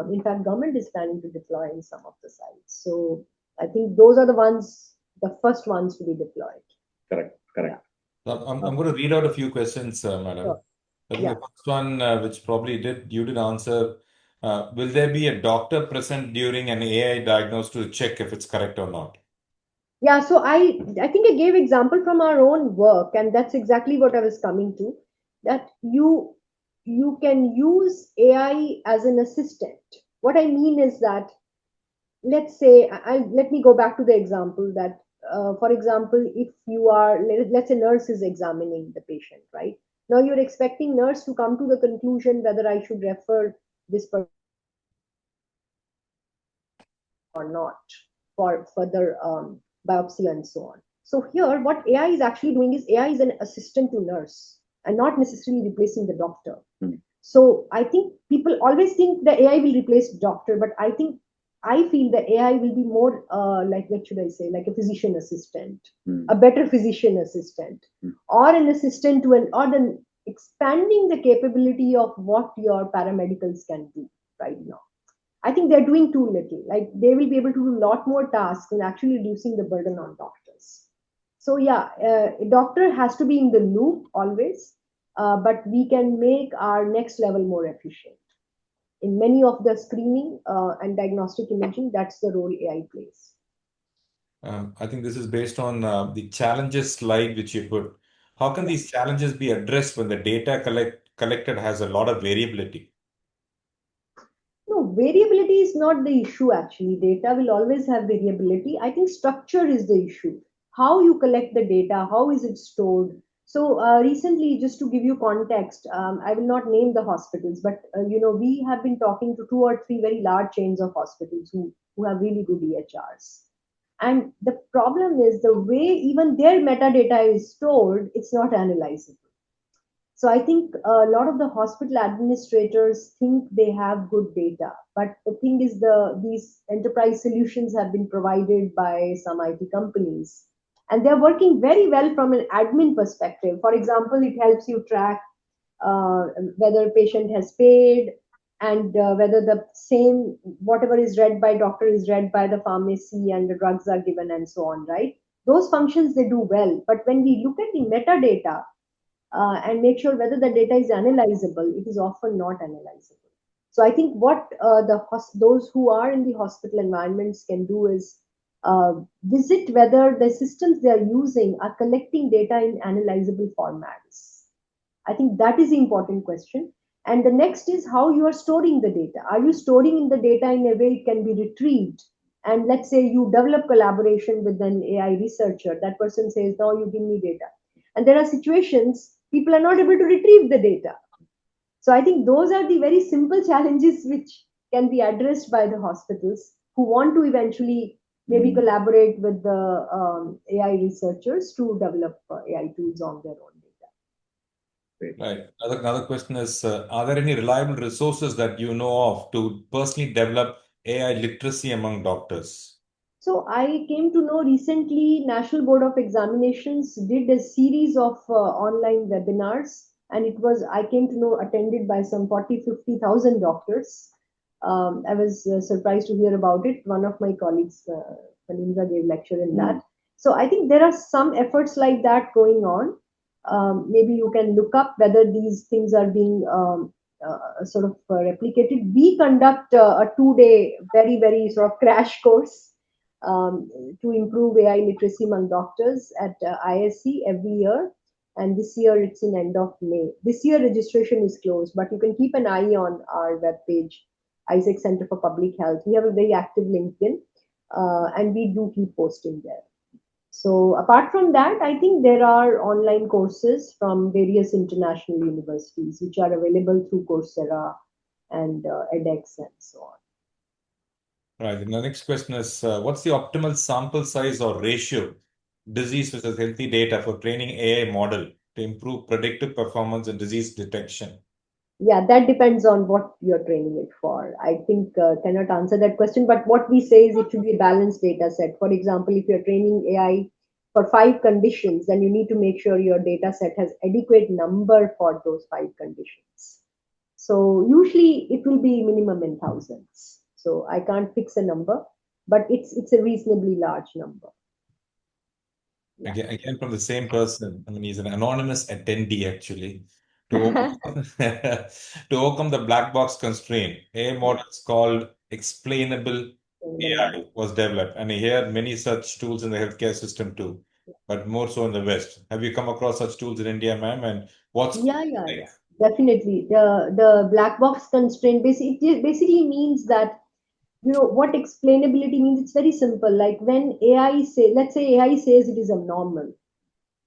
In fact, government is planning to deploy in some of the sites. So I think those are the first ones to be deployed. Correct. I'm going to read out a few questions, madam. Sure. I think Yeah. the first one, which probably you did answer, will there be a doctor present during an AI diagnosis to check if it's correct or not? Yeah, so I think I gave example from our own work, and that's exactly what I was coming to, that you can use AI as an assistant. What I mean is that, let's say, let me go back to the example that, for example, if you are, let's say, nurse is examining the patient, right? Now you're expecting nurse to come to the conclusion whether I should refer this person or not for further biopsy and so on. So here, what AI is actually doing is AI is an assistant to nurse and not necessarily replacing the doctor. So I think people always think the AI will replace doctor, but I feel the AI will be more like, what should I say, like a physician assistant, a better physician assistant, or an assistant to an expanding the capability of what your paramedicals can do right now. I think they're doing too little. Like they will be able to do a lot more tasks and actually reducing the burden on doctors. So yeah, a doctor has to be in the loop always, but we can make our next level more efficient. In many of the screening and diagnostic imaging, that's the role AI plays. I think this is based on the challenges slide which you put. How can these challenges be addressed when the data collected has a lot of variability? No, variability is not the issue actually. Data will always have variability. I think structure is the issue. How you collect the data, how is it stored? So recently, just to give you context, I will not name the hospitals, but we have been talking to 2 or 3 very large chains of hospitals who have really good EHRs. And the problem is the way even their metadata is stored, it's not analyzable. So I think a lot of the hospital administrators think they have good data, but the thing is these enterprise solutions have been provided by some IT companies, and they're working very well from an admin perspective. For example, it helps you track uh, whether patient has paid and whether the same whatever is read by doctor is read by the pharmacy and the drugs are given and so on, right? Those functions they do well, but when we look at the metadata and make sure whether the data is analyzable, it is often not analyzable. So I think what those who are in the hospital environments can do is visit whether the systems they are using are collecting data in analyzable formats. I think that is the important question. And the next is how you are storing the data. Are you storing in the data in a way it can be retrieved? And let's say you develop collaboration with an AI researcher. That person says, no, you give me data. And there are situations people are not able to retrieve the data. So I think those are the very simple challenges which can be addressed by the hospitals who want to eventually maybe collaborate with the AI researchers to develop AI tools on their own data. Right. Another question is, are there any reliable resources that you know of to personally develop AI literacy among doctors? So I came to know recently National Board of Examinations did a series of online webinars, and it was, I came to know, attended by some 40-50,000 doctors. I was surprised to hear about it. One of my colleagues, Panindra, gave lecture in that. So I think there are some efforts like that going on. Maybe you can look up whether these things are being sort of replicated. We conduct a 2-day, very, very sort of crash course to improve AI literacy among doctors at IISc every year. And this year it's in end of May. This year registration is closed, but you can keep an eye on our webpage, IISc Center for Public Health. We have a very active LinkedIn, and we do keep posting there. So apart from that, I think there are online courses from various international universities which are available through Coursera and edX and so on. Right. And the next question is, what's the optimal sample size or ratio, disease versus healthy data for training AI model to improve predictive performance and disease detection? Yeah, that depends on what you're training it for. I think cannot answer that question, but what we say is it should be a balanced data set. For example, if you're training AI for 5 conditions, then you need to make sure your data set has adequate number for those 5 conditions. So usually it will be minimum in thousands. So I can't fix a number, but it's a reasonably large number. Again, from the same person. I mean, he's an anonymous attendee, actually. To overcome, to overcome the black box constraint, AI models called explainable AI was developed, and here many such tools in the healthcare system too, but more so in the West. Have you come across such tools in India, ma'am? And what's Yeah, definitely. The black box constraint basically means that, what explainability means. It's very simple. Like when let's say AI says it is abnormal.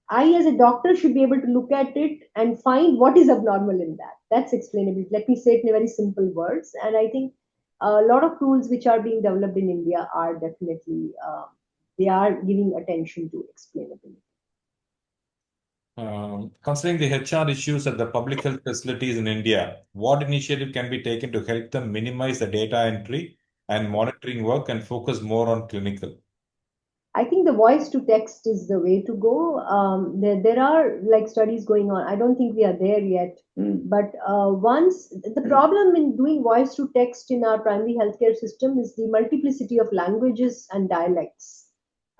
I, as a doctor, should be able to look at it and find what is abnormal in that. That's explainability. Let me say it in very simple words. And I think a lot of tools which are being developed in India are definitely, they are giving attention to explainability. Considering the HR issues at the public health facilities in India, what initiative can be taken to help them minimize the data entry and monitoring work and focus more on clinical? I think the voice to text is the way to go. There are like studies going on. I don't think we are there yet. But once the problem in doing voice to text in our primary healthcare system is the multiplicity of languages and dialects.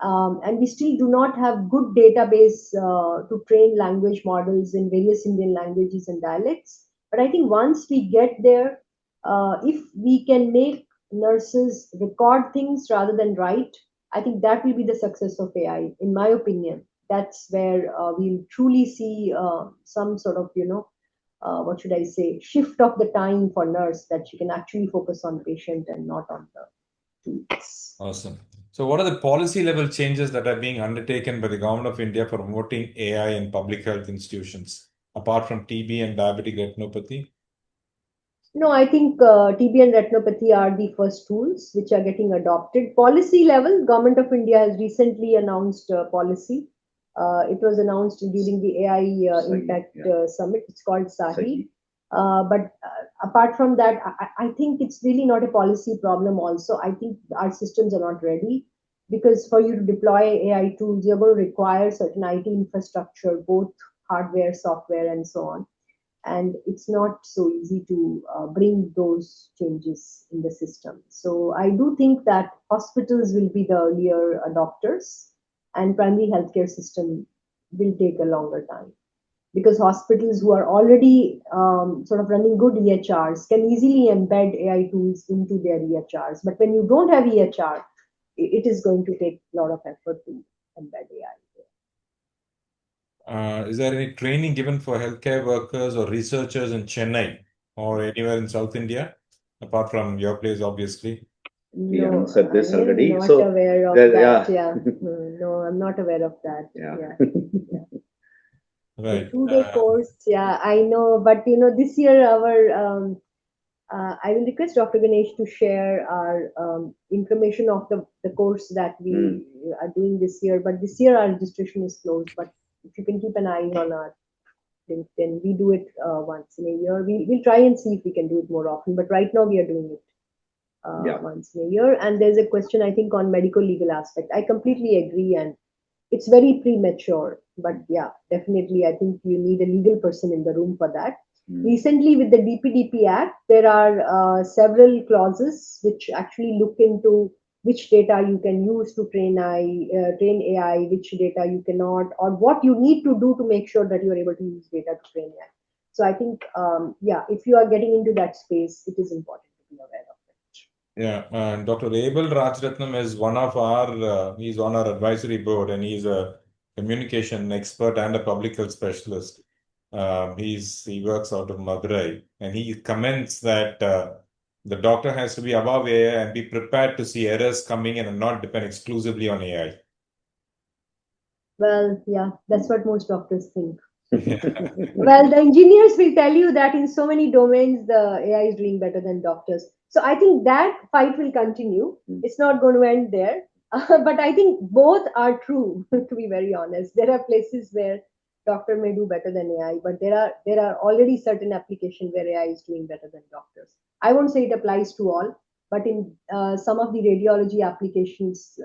And we still do not have good database to train language models in various Indian languages and dialects. But I think once we get there, if we can make nurses record things rather than write, I think that will be the success of AI, in my opinion. That's where we'll truly see some sort of, what should I say, shift of the time for nurse, that she can actually focus on patient and not on the tools. Awesome. So what are the policy level changes that are being undertaken by the government of India for promoting AI in public health institutions, apart from TB and diabetic retinopathy? No, I think TB and retinopathy are the first tools which are getting adopted. Policy level, Government of India has recently announced a policy. It was announced during the AI Impact Summit. It's called SAHI. But apart from that, I think it's really not a policy problem also. I think our systems are not ready, because for you to deploy AI tools, you're going to require certain IT infrastructure, both hardware, software, and so on. And it's not so easy to bring those changes in the system. So I do think that hospitals will be the earlier adopters, and primary healthcare system will take a longer time, because hospitals who are already sort of running good EHRs can easily embed AI tools into their EHRs. But when you don't have EHR, it is going to take a lot of effort to embed AI. Is there any training given for healthcare workers or researchers in Chennai or anywhere in South India, apart from your place, obviously? We answered this already. I'm not aware of that. Yeah. No, I'm not aware of that. Yeah. Right. The 2-day course. Yeah, I know. But this year our I will request Dr. Ganesh to share our information of the course that we are doing this year. But this year our registration is closed. But if you can keep an eye on our LinkedIn, we do it once in a year. We'll try and see if we can do it more often. But right now we are doing it once in a year. And there's a question, I think, on medical legal aspect. I completely agree, and it's very premature. But yeah, definitely, I think you need a legal person in the room for that. Recently, with the DPDP Act, there are several clauses which actually look into which data you can use to train AI, which data you cannot, or what you need to do to make sure that you are able to use data to train AI. So I think, if you are getting into that space, it is important to be aware of it. Yeah, Dr. Abel Rajratnam is one of our, he's on our advisory board, and he's a communication expert and a public health specialist. He works out of Madurai, and he comments that the doctor has to be above AI and be prepared to see errors coming in and not depend exclusively on AI. Well, yeah, that's what most doctors think. Well, the engineers will tell you that in so many domains, the AI is doing better than doctors. So I think that fight will continue. It's not going to end there. But I think both are true, to be very honest. There are places where doctor may do better than AI, but there are already certain applications where AI is doing better than doctors. I won't say it applies to all, but in some of the radiology applications,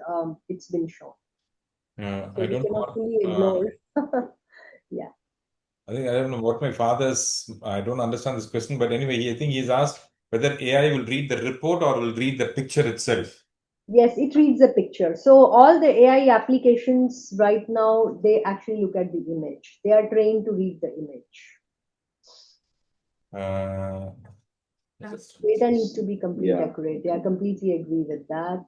it's been shown. So I don't cannot fully ignore. Yeah. I don't know what my father's, I don't understand this question, but anyway, I think he's asked whether AI will read the report or will read the picture itself. Yes, it reads the picture. So all the AI applications right now, they actually look at the image. They are trained to read the image. Data needs to be completely accurate. Yeah, I completely agree with that.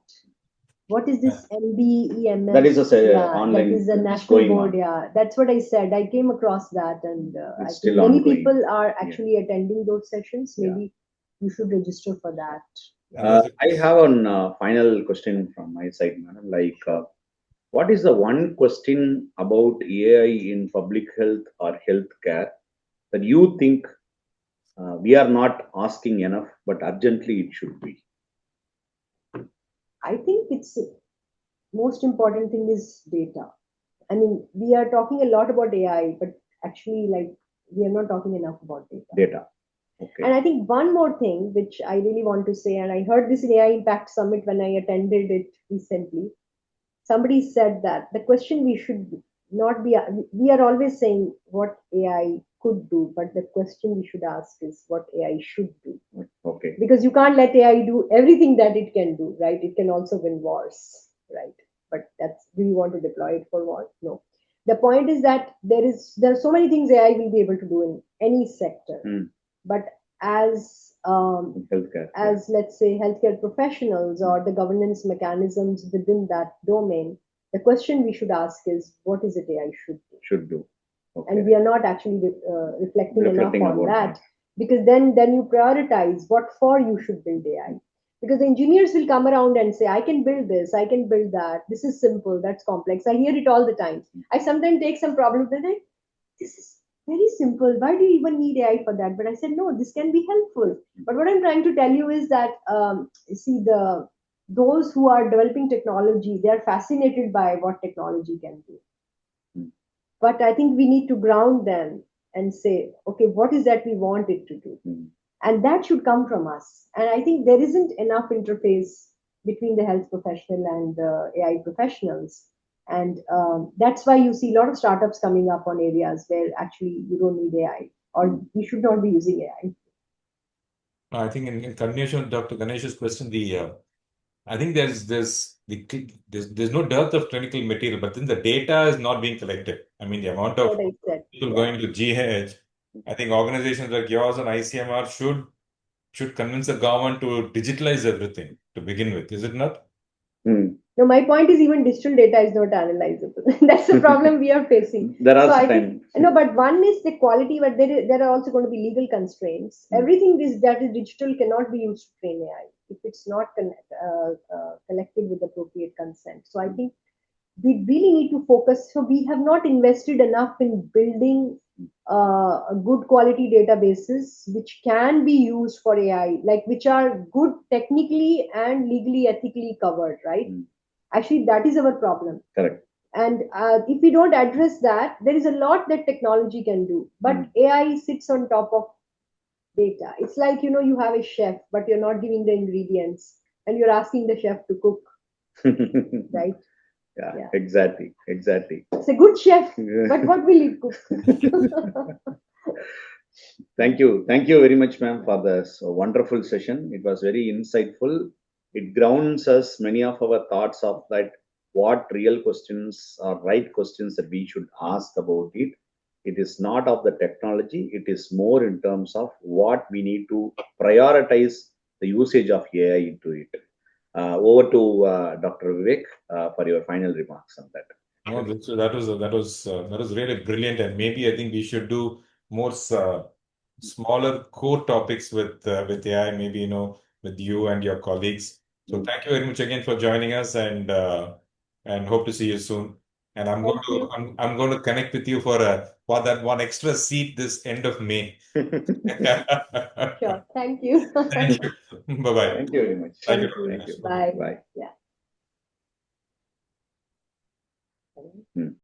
What is this NBEMS? That is online. That is a national board. Yeah, that's what I said. I came across that, and I think many people are actually attending those sessions. Maybe you should register for that. I have a final question from my side, madam. Like, what is the one question about AI in public health or healthcare that you think we are not asking enough, but urgently it should be? I think it's most important thing is data. I mean, we are talking a lot about AI, but actually, like, we are not talking enough about data. Okay. And I think one more thing which I really want to say, and I heard this in AI Impact Summit when I attended it recently. Somebody said that the question we should not be, we are always saying what AI could do, but the question we should ask is what AI should do. Okay. Because you can't let AI do everything that it can do, right? It can also win wars, right? But do you want to deploy it for war? No. The point is that there are so many things AI will be able to do in any sector. But as healthcare, let's say healthcare professionals or the governance mechanisms within that domain, the question we should ask is what is it AI should do? Okay. And we are not actually reflecting enough on that, because then you prioritize what for you should build AI. Because the engineers will come around and say, I can build this, I can build that. This is simple, that's complex. I hear it all the time. I sometimes take some problem with it. This is very simple. Why do you even need AI for that? But I said, no, this can be helpful. But what I'm trying to tell you is that, those who are developing technology, they are fascinated by what technology can do. But I think we need to ground them and say, okay, what is that we want it to do? And that should come from us. And I think there isn't enough interface between the health professional and the AI professionals. And that's why you see a lot of startups coming up on areas where actually you don't need AI, or you should not be using AI. I think in continuation of Dr. Ganesh's question, I think there's no dearth of clinical material, but then the data is not being collected. I mean, the amount of people going to GH, I think organizations like yours and ICMR should convince the government to digitalize everything to begin with. Is it not? No, my point is even digital data is not analyzable. That's the problem we are facing. There are no, but one is the quality, but there are also going to be legal constraints. Everything that is digital cannot be used to train AI if it's not collected with appropriate consent. So I think we really need to focus. So we have not invested enough in building good quality databases which can be used for AI, like which are good technically and legally, ethically covered, right? Actually, that is our problem. Correct. And if we don't address that, there is a lot that technology can do, but AI sits on top of data. It's like, you have a chef, but you're not giving the ingredients and you're asking the chef to cook, right? Yeah, exactly. It's a good chef, but what will it cook? Thank you very much, ma'am, for this wonderful session. It was very insightful. It grounds us many of our thoughts of that what real questions or right questions that we should ask about it. It is not of the technology. It is more in terms of what we need to prioritize the usage of AI into it. Over to Dr. Vivek for your final remarks on that. No, that was really brilliant, and maybe I think we should do more smaller core topics with AI. Maybe with you and your colleagues. So thank you very much again for joining us, and hope to see you soon. And I'm going to connect with you for that one extra seat this end of May. Sure. Thank you. Thank you. Bye-bye. Thank you very much. Thank you. Bye. Bye. Yeah.